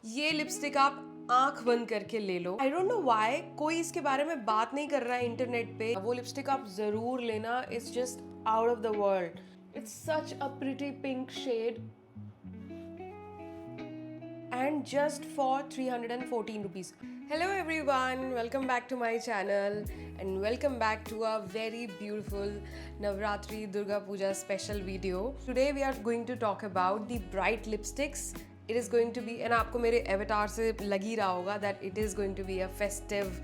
ये लिपस्टिक आप आंख बंद करके ले लो। आई डोंट नो व्हाई कोई इसके बारे में बात नहीं कर रहा है इंटरनेट पे। वो लिपस्टिक आप जरूर लेना, it's just out of the world. It's such a pretty pink shade and just for 314 rupees. Hello everyone, welcome back to my channel and welcome back to a very beautiful Navratri Durga Puja special video. Today we are going to talk about the bright lipsticks. It is going to be, and आपको मेरे avatar से लग ही रहा होगा that it is going to be a festive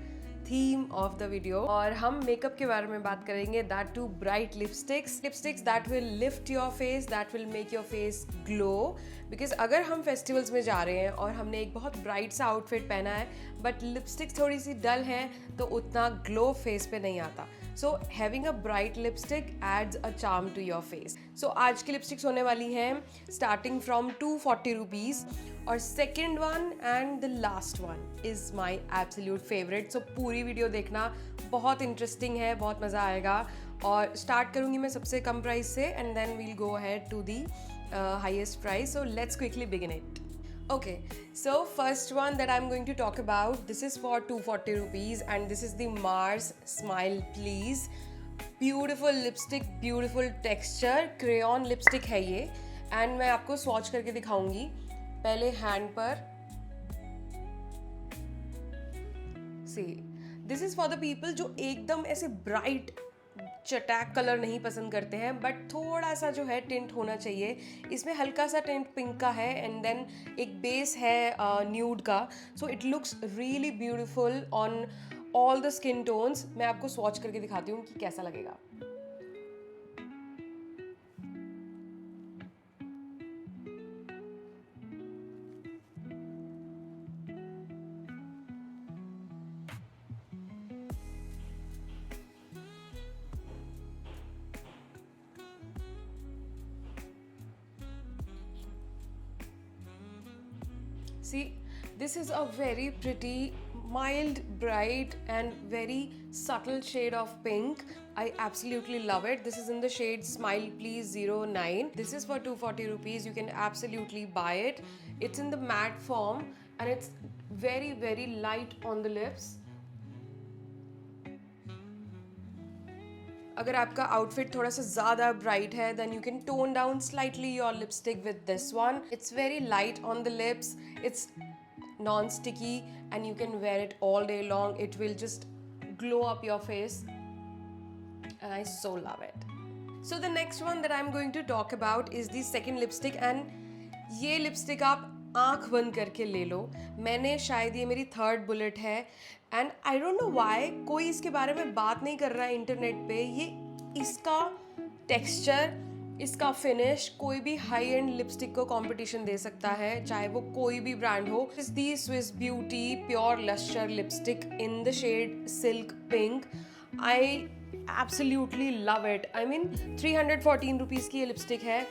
theme of the video. और हम makeup के बारे में बात करेंगे, that two bright lipsticks that will lift your face, that will make your face glow. Because अगर हम फेस्टिवल्स में जा रहे हैं और हमने एक बहुत ब्राइट सा आउटफिट पहना है बट लिपस्टिक्स थोड़ी सी डल है तो उतना ग्लो फेस पे नहीं आता। So having a bright lipstick adds a charm to your face. So आज की लिपस्टिक्स होने वाली हैं स्टार्टिंग फ्रॉम 240 रुपीज़, और second one and the last one is my absolute favourite. So पूरी वीडियो देखना, बहुत इंटरेस्टिंग है, बहुत मज़ा आएगा। और स्टार्ट करूँगी मैं सबसे कम प्राइस से and then we'll go ahead to the highest price. So let's quickly begin it. Okay, so first one that I'm going to talk about, this is for 240 rupees and this is the Mars Smile Please. Beautiful lipstick, beautiful texture, crayon lipstick है ये, and मैं आपको swatch करके दिखाऊंगी। पहले hand पर, see, this is for the people जो एकदम ऐसे bright चटैक कलर नहीं पसंद करते हैं बट थोड़ा सा जो है टिंट होना चाहिए। इसमें हल्का सा टिंट पिंक का है एंड देन एक बेस है न्यूड का। So it looks really beautiful on all the skin tones. मैं आपको स्वॉच करके दिखाती हूँ कि कैसा लगेगा। See, this is a very pretty, mild, bright and very subtle shade of pink. I absolutely love it. This is in the shade Smile Please 09. This is for 240 rupees. You can absolutely buy it. It's in the matte form and it's very, very light on the lips. अगर आपका outfit थोड़ा सा ज़्यादा bright है then you can tone down slightly your lipstick with this one. It's very light on the lips, it's non sticky and you can wear it all day long. It will just glow up your face and I so love it. So the next one that I'm going to talk about is the second lipstick, and ये lipstick आप आंख बंद करके ले लो। मैंने शायद ये मेरी थर्ड बुलेट है and I don't know why कोई इसके बारे में बात नहीं कर रहा है इंटरनेट पे। ये इसका टेक्सचर, इसका फिनिश कोई भी हाई एंड लिपस्टिक को कंपटीशन दे सकता है, चाहे वो कोई भी ब्रांड हो। Is the Swiss beauty pure lustre lipstick in the shade silk pink. I absolutely love it. I mean 314 rupees की ये लिपस्टिक है,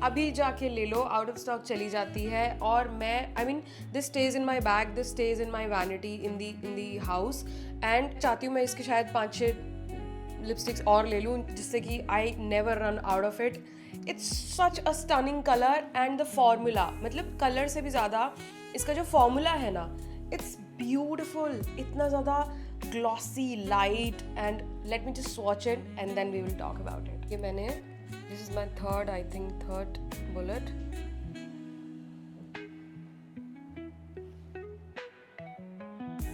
अभी जाके ले लो, आउट ऑफ स्टॉक चली जाती है। और मैं I mean this stage in my bag, this stage in my vanity in the house, and चाहती हूँ मैं इसके शायद 5-6 लिपस्टिक्स और ले लूँ जिससे कि I never run out of it. It's such a stunning colour and the formula, मतलब कलर से भी ज़्यादा इसका जो फॉर्मूला है ना, इट्स ब्यूटिफुल, इतना ज़्यादा glossy, light. And let me just swatch it and then we will talk about it. ये मैंने, this is my third, I think third bullet.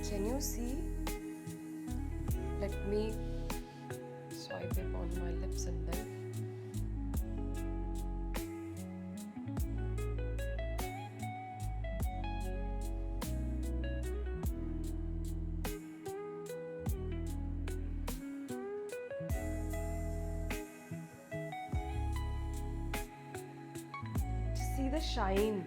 Can you see? Let me swipe it on my lips and then see the shine.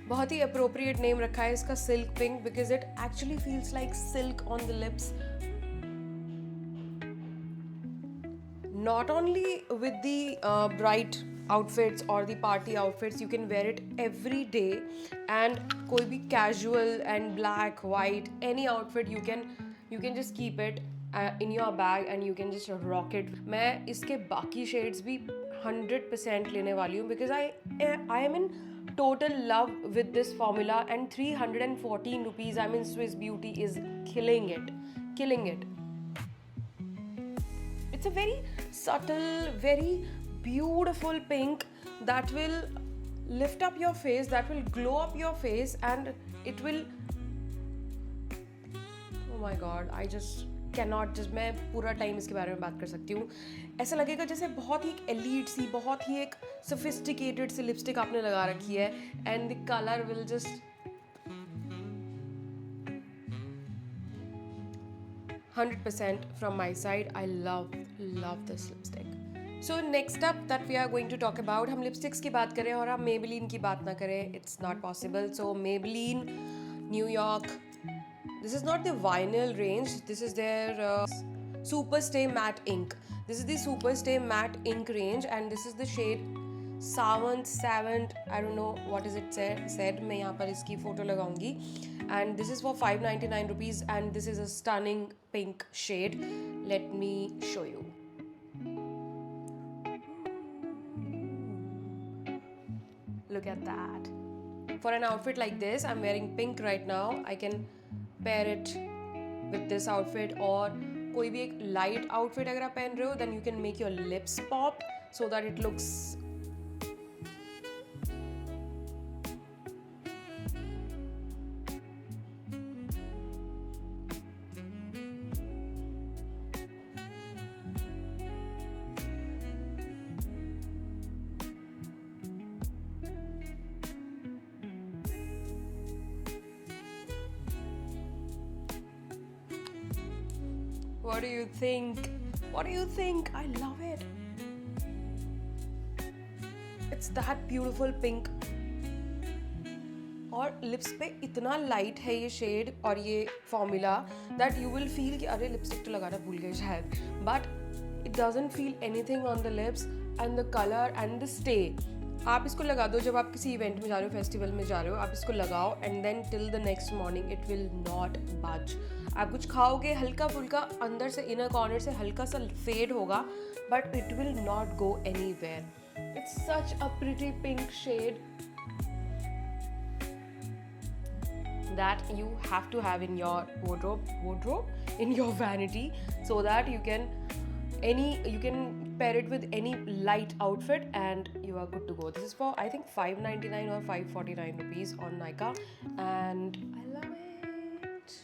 बहुत ही appropriate name रखा है इसका, silk pink, because it actually feels like silk on the lips. Not only with the bright outfits or the party outfits, you can wear it every day, and कोई भी casual and black, white, any outfit you can just keep it in your bag and you can just rock it. मैं इसके बाकी shades भी 100% लेने वाली हूँ because I am in total love with this formula, and 314 rupees. I mean, Swiss Beauty is killing it, killing it. It's a very subtle, very beautiful pink that will lift up your face, that will glow up your face, and it will, oh my god, I just cannot, just मैं पूरा time इसके बारे में बात कर सकती हूँ. ऐसा लगेगा जैसे बहुत ही एक एलीट सी, बहुत ही एक सोफिस्टिकेटेड सी लिपस्टिक आपने लगा रखी है, and the colour will just 100% from my side. I love this lipstick. So next up that we are going to talk about, हम लिपस्टिक्स की बात करें और हम Maybelline की बात ना करें, it's not possible. So Maybelline New York, this is not the vinyl range, this is their Super Stay Matte Ink. This is the Super Stay Matte Ink range, and this is the shade Savant, I don't know what is it said. मैं यहाँ पर इसकी photo लगाऊंगी. And this is for 599 rupees, and this is a stunning pink shade. Let me show you. Look at that. For an outfit like this, I'm wearing pink right now. I can pair it with this outfit, or कोई भी एक light outfit अगर आप पहन रहे हो, then you can make your lips pop so that it looks What do you think? What do you think? I love it. It's that beautiful pink. और lips पे इतना लाइट है ये शेड और ये formula that you will feel कि अरे lipstick तो लगाना भूल गए शायद, but it doesn't feel anything on the lips, and the colour and the stay. आप इसको लगा दो जब आप किसी इवेंट में जा रहे हो, फेस्टिवल में जा रहे हो, आप इसको लगाओ and then till the next morning it will not budge. आप कुछ खाओगे, हल्का फुल्का अंदर से इनर कॉर्नर से हल्का सा फेड होगा, but it will not go anywhere. It's such a pretty pink shade that you have to have in your wardrobe in your vanity, so that you can pair it with any light outfit and you are good to go. This is for I think 599 or 549 rupees on Nykaa, and I love it.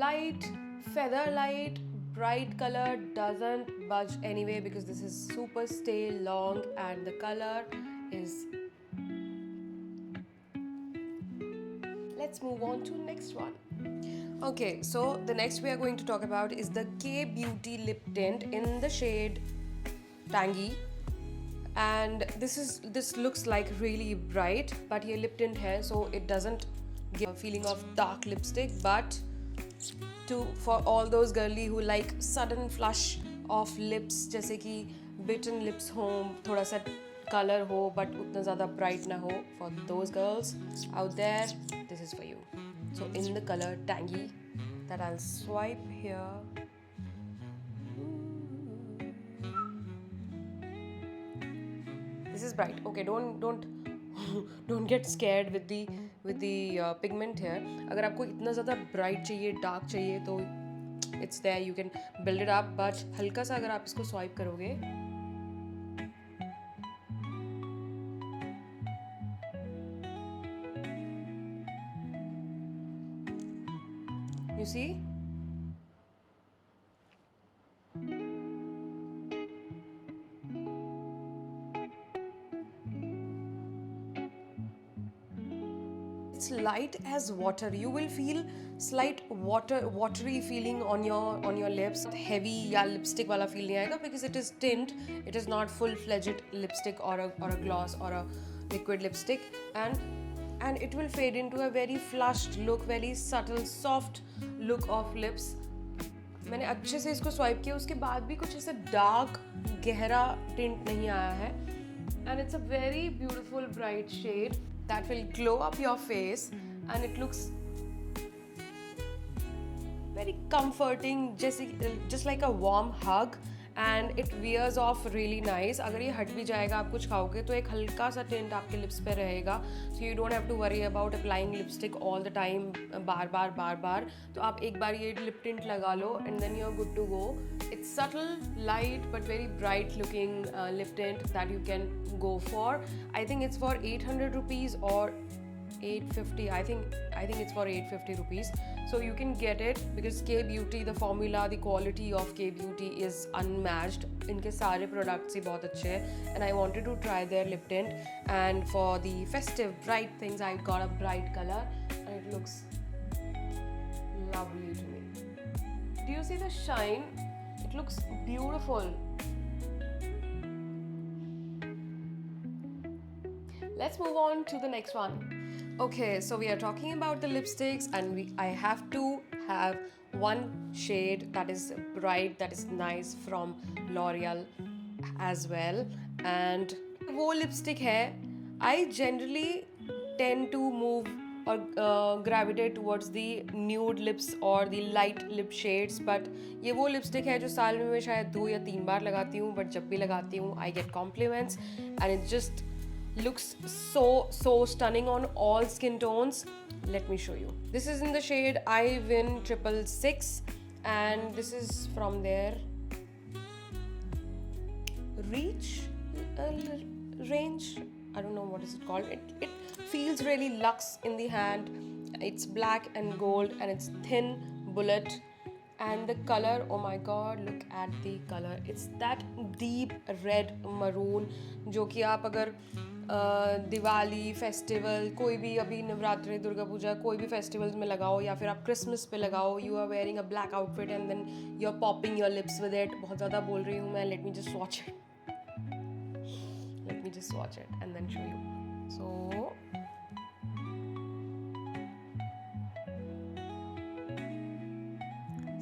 Light, feather light, bright color, doesn't budge anyway because this is super stay long, and the color is. Let's move on to next one. Okay, so the next we are going to talk about is the K Beauty lip tint in the shade Tangy, and this looks like really bright, but ये lip tint है, so it doesn't give a feeling of dark lipstick, but for all those girly who like sudden flush of lips, जैसे कि bitten lips हो, थोड़ा सा color हो but उतना ज़्यादा bright ना हो, for those girls out there, this is for you. So in the color Tangy that I'll swipe here. This is bright. Okay, don't get scared with the pigment here. अगर आपको इतना ज़्यादा bright चाहिए, dark चाहिए, तो it's there, you can build it up, but हल्का सा अगर आप इसको swipe करोगे, you see? It's light as water. You will feel slight watery feeling on your lips. Heavy या lipstick वाला feel नहीं आएगा because it is tint. It is not full-fledged lipstick or a gloss or a liquid lipstick, and it will fade into a very flushed look, very subtle, soft look of lips. मैंने अच्छे से इसको swipe किया, उसके बाद भी कुछ ऐसा डार्क गहरा टिंट नहीं आया है, and it's a very beautiful bright shade that will glow up your face, and it looks very comforting, just like a warm hug, and it wears off really nice. अगर ये हट भी जाएगा आप कुछ खाओगे तो एक हल्का सा टिंट आपके लिप्स पे रहेगा. So you don't have to worry about applying lipstick all the time, बार बार. तो आप एक बार ये लिप टिंट लगा लो and then you are good to go. It's subtle, light but very bright looking lip tint that you can go for. I think it's for 800 rupees or 850. I think it's for 850 rupees. So you can get it because K Beauty, the formula, the quality of K Beauty is unmatched. इनके सारे products ही बहुत अच्छे हैं and I wanted to try their lip tint. And for the festive bright things, I got a bright color and it looks lovely to me. Do you see the shine? It looks beautiful. Let's move on to the next one. Okay, so we are talking about the lipsticks and I have to have one shade that is bright, that is nice from L'Oreal as well. And वो lipstick है, I generally tend to move or gravitate towards the nude lips or the light lip shades. But ये वो lipstick है जो साल में मैं शायद 2 या 3 बार लगाती हूँ, but जब भी लगाती हूँ I get compliments and it just looks so stunning on all skin tones. Let me show you. This is in the shade I Win 666 and this is from their Reach range. I don't know what is it called. It feels really luxe in the hand. It's black and gold and it's thin bullet. And the color, oh my god, look at the color. It's that deep red maroon जो कि आप अगर Diwali festival, कोई भी अभी नवरात्रि, दुर्गा पूजा, कोई भी festivals में लगाओ या फिर आप क्रिसमस पे लगाओ. You are wearing a black outfit and then you are popping your lips with it. बहुत ज़्यादा बोल रही हूँ मैं. Let me just watch it and then show you. So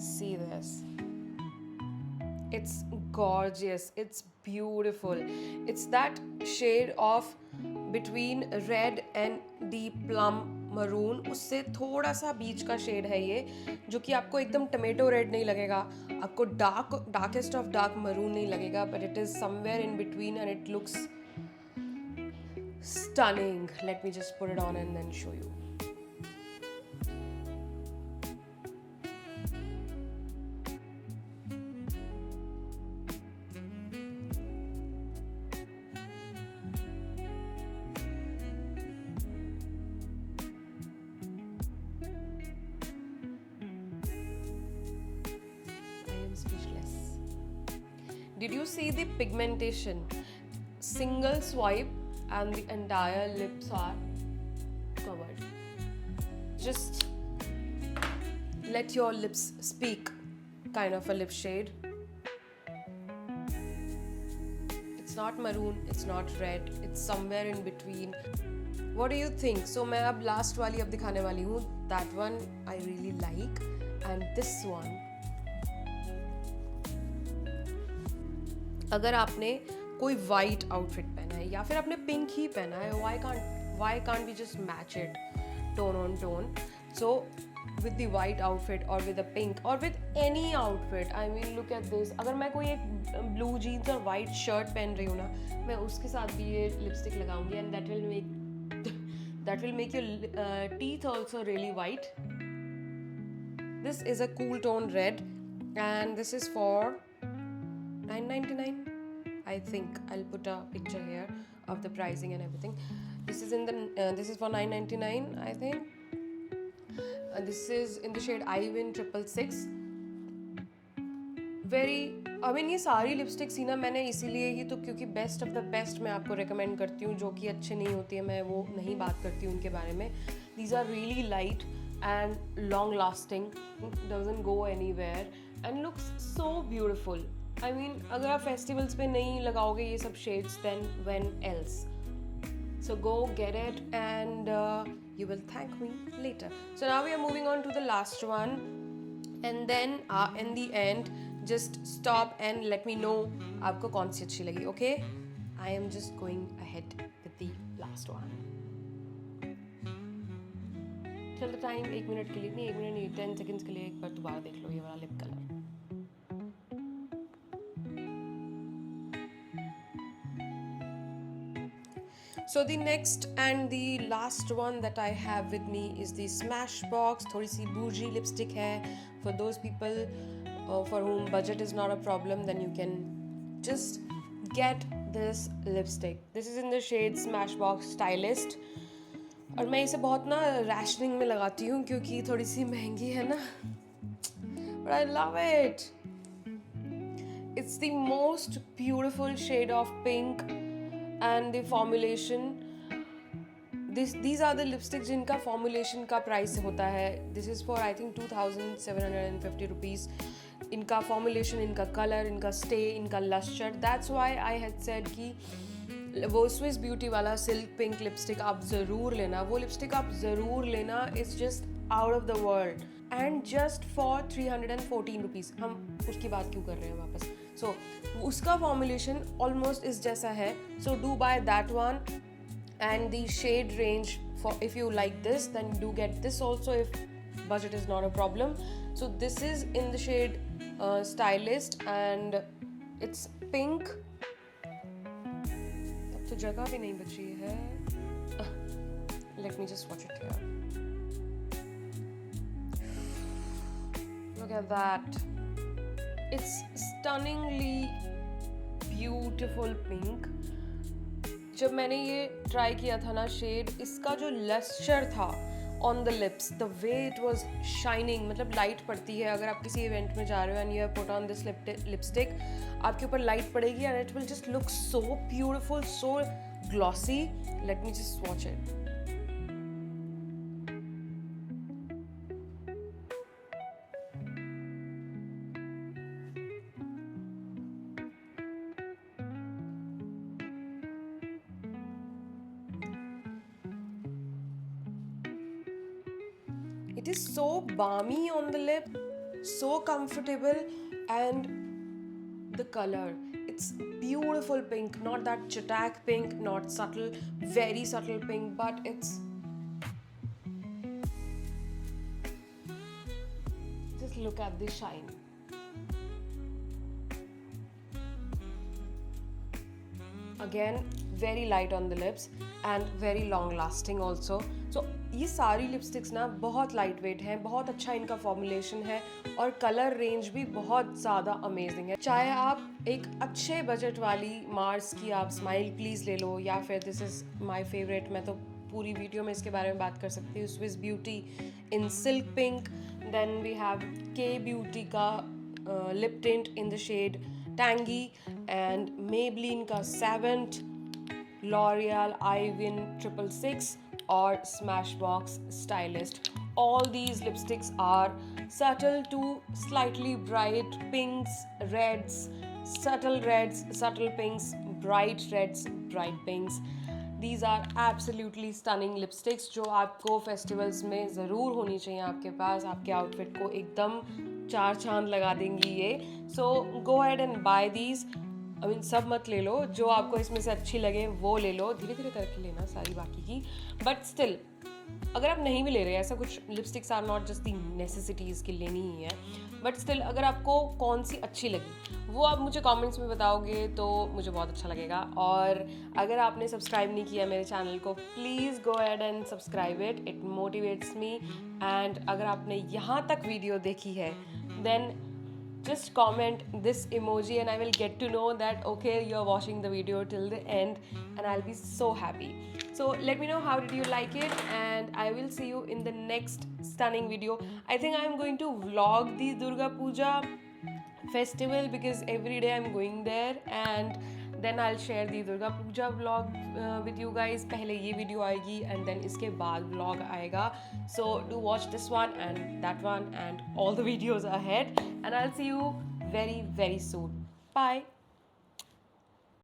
see this. It's gorgeous, it's beautiful. It's that shade of between red and deep plum maroon. उससे थोड़ा सा बीच का शेड है ये, जो कि आपको एकदम टमेटो रेड नहीं लगेगा, आपको डार्केस्ट ऑफ डार्क मरून नहीं लगेगा, but it is somewhere in between and it looks stunning. Let me just put it on and then show you. Speechless. Did you see the pigmentation? Single swipe and the entire lips are covered. Just let your lips speak kind of a lip shade. It's not maroon, it's not red, it's somewhere in between. What do you think? So मैं अब last वाली अब दिखाने वाली हूँ. That one I really like and this one. अगर आपने कोई वाइट आउटफिट पहना है या फिर आपने पिंक ही पहना है, why can't we just match it tone on tone? So with the white outfit or with a pink or with any outfit, I mean look at this. अगर मैं कोई एक ब्लू जीन्स और वाइट शर्ट पहन रही हूँ ना, मैं उसके साथ भी ये लिपस्टिक लगाऊंगी and that will make your teeth also really white. This is a cool tone red and this is for $9.99. I think I'll put a picture here of the pricing and everything. This is this is for $9.99, I think. This is in the shade I Win 666. ये सारी lipsticks ही ना मैंने इसीलिए ही तो क्योंकि best of the best मैं आपको recommend करती हूँ. जो कि अच्छे नहीं होती है मैं वो नहीं बात करती हूँ उनके बारे में. These are really light and long lasting, doesn't go anywhere and looks so beautiful. I mean, अगर आप फेस्टिवल्स पे नहीं लगाओगे ये सब shades, then when else? So go get it and you will thank me later. So now we are moving on to the last one and then in the end just stop and let me know आपको कौन सी अच्छी लगी. Okay? I am just going ahead with the last one. Till the time 1 minute के लिए नहीं, 1 minute नहीं, 10 seconds के लिए एक बार दोबारा देख लो ये वाला lip colour. So the next and the last one that I have with me is the Smashbox. थोड़ी सी bougie lipstick है. For those people for whom budget is not a problem, then you can just get this lipstick. This is in the shade Smashbox Stylist. और मैं इसे बहुत ना rationing में लगाती हूँ क्योंकि थोड़ी सी महंगी है ना. But I love it. It's the most beautiful shade of pink. And the formulation, these are the lipsticks जिनका formulation का price होता है. This is for I think 2,750 rupees. इनका formulation, इनका color, इनका stay, इनका luster. That's why I had said कि वो Swiss Beauty वाला silk pink lipstick आप ज़रूर लेना. वो lipstick आप ज़रूर लेना. It's just out of the world. And just for 314 rupees. हम उसकी बात क्यों कर रहे हैं वापस? So उसका formulation almost इस जैसा है. So do buy that one. And the shade range for if you like this, then do get this also if budget is not a problem. So this is in the shade Stylist and it's pink. अब तो जगह भी नहीं बची है. Let me just watch it here. Look at that. It's stunningly beautiful pink. जब मैंने ये ट्राई किया था ना शेड, इसका जो लस्टर था on the lips, the way it was shining, मतलब लाइट पड़ती है अगर आप किसी इवेंट में जा रहे हो and you have put on this lipstick, आपके ऊपर लाइट पड़ेगी and it will just look so beautiful, so glossy. Late me just watch it. It is so balmy on the lip, so comfortable, and the color. It's beautiful pink, not that chatak pink, not subtle, very subtle pink, but it's just look at the shine. Again, very light on the lips and very long lasting also. So ये सारी lipsticks ना बहुत light weight हैं, बहुत अच्छा इनका formulation है और कलर रेंज भी बहुत ज़्यादा अमेजिंग है. चाहे आप एक अच्छे बजट वाली मार्स की आप स्माइल प्लीज़ ले लो, या फिर दिस इज़ माय फेवरेट, मैं तो पूरी वीडियो में इसके बारे में बात कर सकती हूँ, Swiss beauty in silk pink. Then we have Kay beauty का lip tint in the shade tangy, and Maybelline का सेवेंट, लॉरियल आईविन 666 or Smashbox Stylist. All these lipsticks are subtle to slightly bright pinks, reds, subtle pinks, bright reds, bright pinks. These are absolutely stunning lipsticks जो आपको festivals में ज़रूर होनी चाहिए आपके पास. आपके आउटफिट को एकदम चार चांद लगा देंगी ये. So go ahead and buy these. I mean, सब मत ले लो, जो आपको इसमें से अच्छी लगे वो ले लो, धीरे धीरे करके लेना सारी बाकी की. बट स्टिल अगर आप नहीं भी ले रहे हैं, ऐसा कुछ lipsticks are not just the necessities की लेनी ही है, बट स्टिल अगर आपको कौन सी अच्छी लगी वो आप मुझे कमेंट्स में बताओगे तो मुझे बहुत अच्छा लगेगा. और अगर आपने सब्सक्राइब नहीं किया मेरे चैनल को, please go ahead and subscribe it motivates me. And अगर आपने यहाँ तक वीडियो देखी है then just comment this emoji and I will get to know that okay, you're watching the video till the end, and I'll be so happy. So let me know how did you like it, and I will see you in the next stunning video. I think I'm going to vlog the Durga Puja festival because every day I'm going there, and then I'll share the Durga Puja vlog with you guys. पहले ये video आएगी and then इसके बाद vlog आएगा. So do watch this one and that one and all the videos ahead, and I'll see you very very soon. Bye.